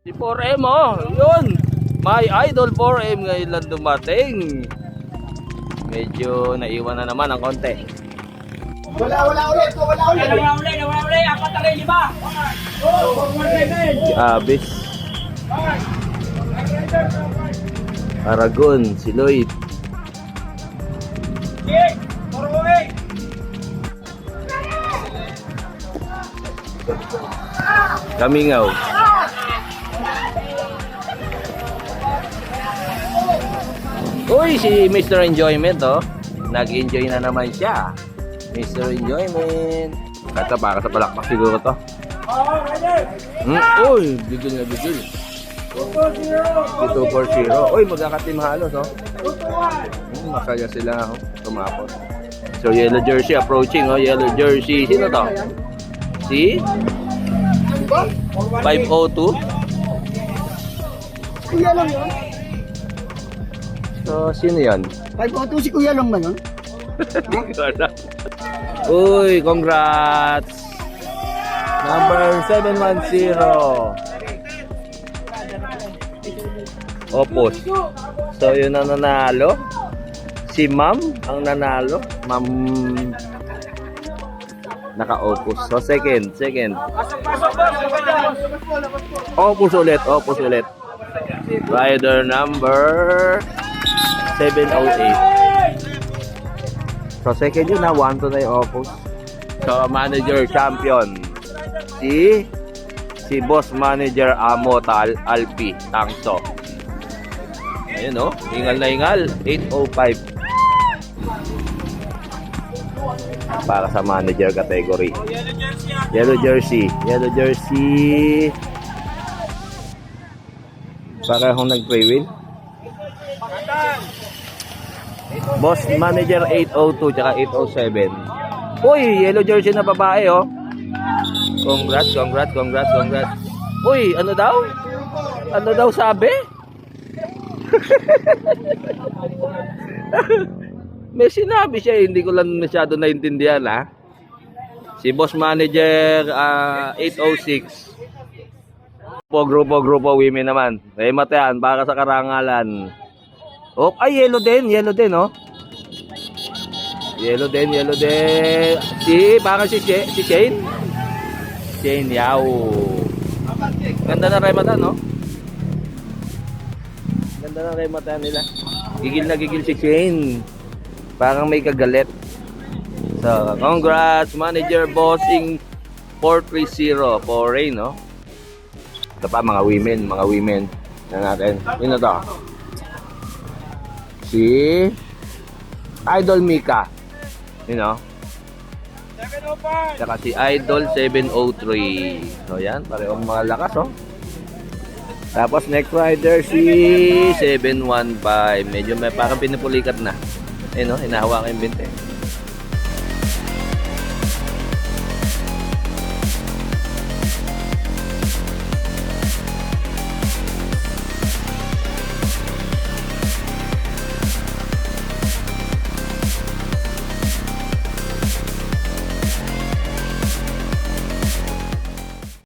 Si 4M oh, yun. My idol 4M ngayon lang dumating. Medyo naiwan na naman ang konti. Wala ulit. Apat na rin, lima. Si Abis. Aragon, si Lloyd. Kamingaw. Uy, si Mr. Enjoyment oh. Nag-enjoy na naman siya. Mr. Enjoyment. Kata para sa palakpak siguro to. Uy, bigil na bigil. 2-4-0. Uy, magkakatim halos oh. Masaya sila oh. Tumapot. So yellow jersey approaching oh. Yellow jersey. Sino to? Si 502. Kuya lang yun. So sino yan? 502 si Kuya lang ba yun? Uy, congrats! Number 710. Opos. So yun ang nanalo. Si Ma'am ang nanalo. Ma'am naka-opos. So second. Opos ulit. Rider number 708. So second yun na, 1-2 na yung opos. So manager champion si boss manager Amo Alpi Tangso. Ayun oh, ingal na ingal. 805 para sa manager category. Yellow jersey. Parehong nag-pre-win. Boss manager 802 tsaka 807. Uy, yellow jersey na babae oh. Congrats. Uy, ano daw? Ano daw sabi? May sinabi siya, hindi ko lang masyado naintindihan ha. Si boss manager 806. Grupo women naman. May matayan para sa karangalan. Oh, ay yellow din oh. Yellow din. Parang si Shane. Shane Yao. Ganda na remata no? Ganda na remata nila. Gigil na gigil si Shane. Parang may kagalit. So, congrats manager bossing 430 for Rain no? Ito pa mga women na natin. Yun na to. Si Idol Mika. You know? 705. Saka si Idol 703. So yan, parehong mga lakas oh. Tapos next rider si 715. Medyo may parang pinupulikat na. Ayun oh, hinahawakan yung binte.